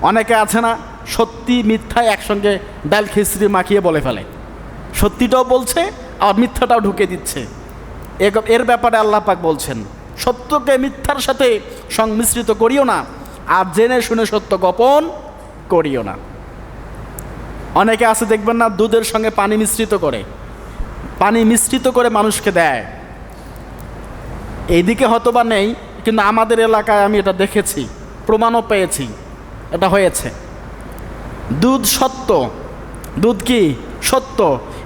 অনেকে আছে না, সত্যি মিথ্যায় একসঙ্গে ডাল খিচড়ি মাখিয়ে বলে ফেলে, সত্যিটাও বলছে আর মিথ্যাটাও ঢুকে দিচ্ছে। এর ব্যাপারে আল্লাহ পাক বলছেন, সত্যকে মিথ্যার সাথে সংমিশ্রিত করিও না, আর জেনে শুনে সত্য গোপন করিও না। অনেকে আছে দেখবেন না, দুধের সঙ্গে পানি মিশ্রিত করে মানুষকে দেয়। এইদিকে হয়তোবা নেই, কিন্তু আমাদের এলাকায় আমি এটা দেখেছি, প্রমাণও পেয়েছি এটা হয়েছে। দুধ সত্য, দুধ কি সত্য,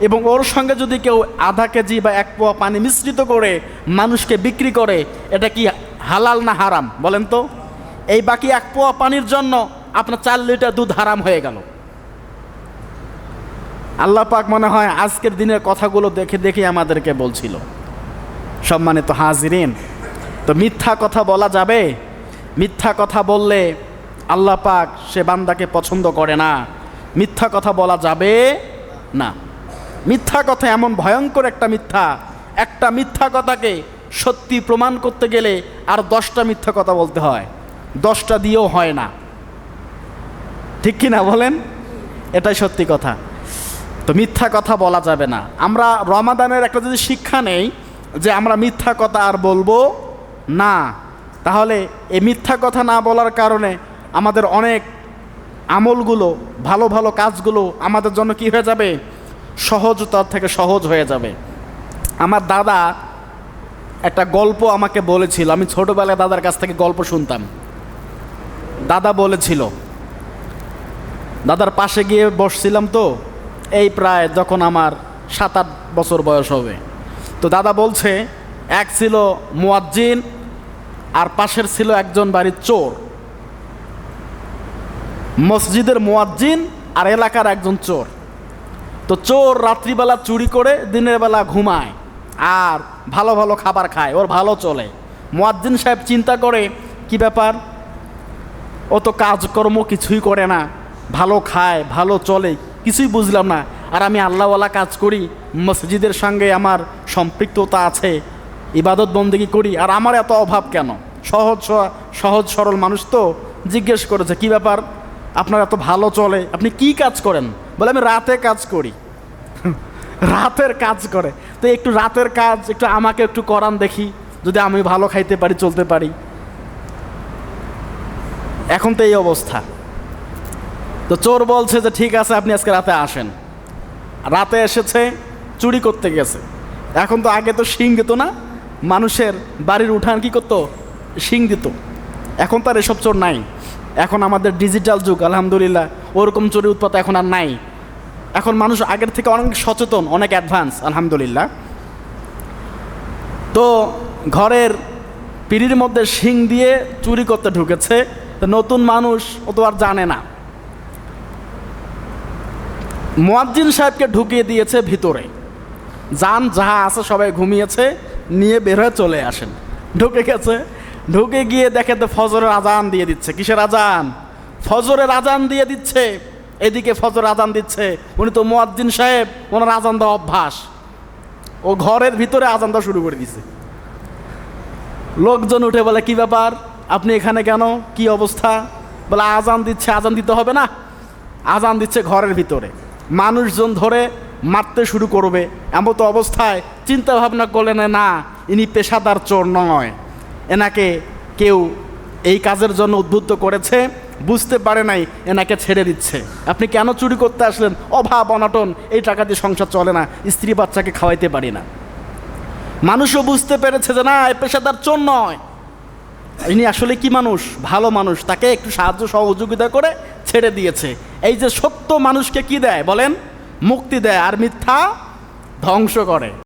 এবং ওর সঙ্গে যদি কেউ আধা কেজি বা 1 পোয়া পানি মিশ্রিত করে মানুষকে বিক্রি করে, এটা কি হালাল না হারাম বলেন তো? এই বাকি 1 পোয়া পানির জন্য আপনার 4 লিটার দুধ হারাম হয়ে গেল। আল্লাহ পাক মনে হয় আজকের দিনের কথাগুলো দেখে দেখে আমাদেরকে বলছিল। সম্মানিত হাজিরিন, তো মিথ্যা কথা বলা যাবে? মিথ্যা কথা বললে আল্লাহ পাক সে বান্দাকে পছন্দ করে না। মিথ্যা কথা বলা যাবে না। মিথ্যা কথা এমন ভয়ঙ্কর একটা মিথ্যা কথাকে সত্যি প্রমাণ করতে গেলে আর 10টা মিথ্যা কথা বলতে হয়, 10টা দিয়েও হয় না। ঠিক কি না বলেন? এটাই সত্যি কথা। তো মিথ্যা কথা বলা যাবে না। আমরা রমাদানের একটা যদি শিক্ষা নেই যে আমরা মিথ্যা কথা আর বলবো না, তাহলে এই মিথ্যা কথা না বলার কারণে আমাদের অনেক আমলগুলো, ভালো ভালো কাজগুলো আমাদের জন্য কি হয়ে যাবে? সহজতার থেকে সহজ হয়ে যাবে। আমার দাদা একটা গল্প আমাকে বলেছিল, আমি ছোটোবেলায় দাদার কাছ থেকে গল্প শুনতাম। দাদা বলেছিল, দাদার পাশে গিয়ে বসছিলাম তো, এই প্রায় যখন আমার 7-8 বছর বয়স হবে। তো দাদা বলছে, এক ছিল মুয়াজ্জিন আর পাশের ছিল একজন বাড়ির চোর। মসজিদের মুয়াজ্জিন আর এলাকার একজন চোর। তো চোর রাত্রিবেলা চুরি করে দিনের বেলা ঘুমায় আর ভালো ভালো খাবার খায়, ওর ভালো চলে। মুয়াজ্জিন সাহেব চিন্তা করে, কি ব্যাপার, ও তো কাজকর্ম কিছুই করে না, ভালো খায় ভালো চলে, কিছুই বুঝলাম না, আর আমি আল্লাহওয়ালা কাজ করি, মসজিদের সঙ্গে আমার সম্পৃক্ততা আছে, ইবাদত বন্দেগী করি, আর আমার এত অভাব কেন? সহজ সরল মানুষ তো জিজ্ঞেস করেছে, কি ব্যাপার, আপনার এত ভালো চলে, আপনি কি কাজ করেন? বলে, আমি রাতে কাজ করি। রাতের কাজ করে, তো একটু রাতের কাজ একটু আমাকে একটু করান দেখি, যদি আমি ভালো খাইতে পারি, চলতে পারি। এখন তো এই অবস্থা। তো চোর বলছে যে ঠিক আছে, আপনি আজকে রাতে আসেন। রাতে এসেছে, চুরি করতে গেছে। এখন তো আগে তো শিং দিত না, মানুষের বাড়ির উঠান কি করতো, শিং দিত। এখন তো আর এসব চোর নাই, এখন আমাদের ডিজিটাল যুগ, আলহামদুলিল্লাহ, ওরকম চুরি উৎপাত এখন আর নাই। এখন মানুষ আগের থেকে অনেক সচেতন, অনেক অ্যাডভান্স, আলহামদুলিল্লাহ। তো ঘরের পিঁড়ির মধ্যে শিং দিয়ে চুরি করতে ঢুকেছে। তো নতুন মানুষ, ও তো আর জানে না। মুয়াজ্জিন সাহেবকে ঢুকিয়ে দিয়েছে ভিতরে, যান যাহা আছে সবাই ঘুমিয়েছে, নিয়ে বের হয়ে চলে আসেন। ঢুকে গেছে, ঢুকে গিয়ে দেখে তো ফজরের আজান দিয়ে দিচ্ছে। কিসের আজান? ফজরের আজান দিয়ে দিচ্ছে। এদিকে ফজর আজান দিচ্ছে, উনি তো মুয়াজ্জিন সাহেব, ওনার আজান দেওয়া অভ্যাস, ও ঘরের ভিতরে আজান দেওয়া শুরু করে দিছে। লোকজন উঠে বলে, কি ব্যাপার, আপনি এখানে কেন, কি অবস্থা? বলে, আজান দিচ্ছে, আজান দিতে হবে না, আজান দিচ্ছে ঘরের ভিতরে। মানুষজন ধরে মারতে শুরু করবে। এমন তো অবস্থায় চিন্তা ভাবনা করলেন, না, ইনি পেশাদার চোর নয়, এনাকে কেউ এই কাজের জন্য উদ্বুদ্ধ করেছে, বুঝতে পারে নাই, এনাকে ছেড়ে দিচ্ছে। আপনি কেন চুরি করতে আসলেন? অভাব অনটন, এই টাকা দিয়ে সংসার চলে না, স্ত্রী বাচ্চাকে খাওয়াইতে পারি না। মানুষও বুঝতে পেরেছে যে না, এ পেশাদার চোর নয়, ইনি আসলে কি মানুষ, ভালো মানুষ, তাকে একটু সাহায্য সহযোগিতা করে ছেড়ে দিয়েছে। এই যে সত্য মানুষকে কি দেয় বলেন? মুক্তি দেয়, আর মিথ্যা ধ্বংস করে।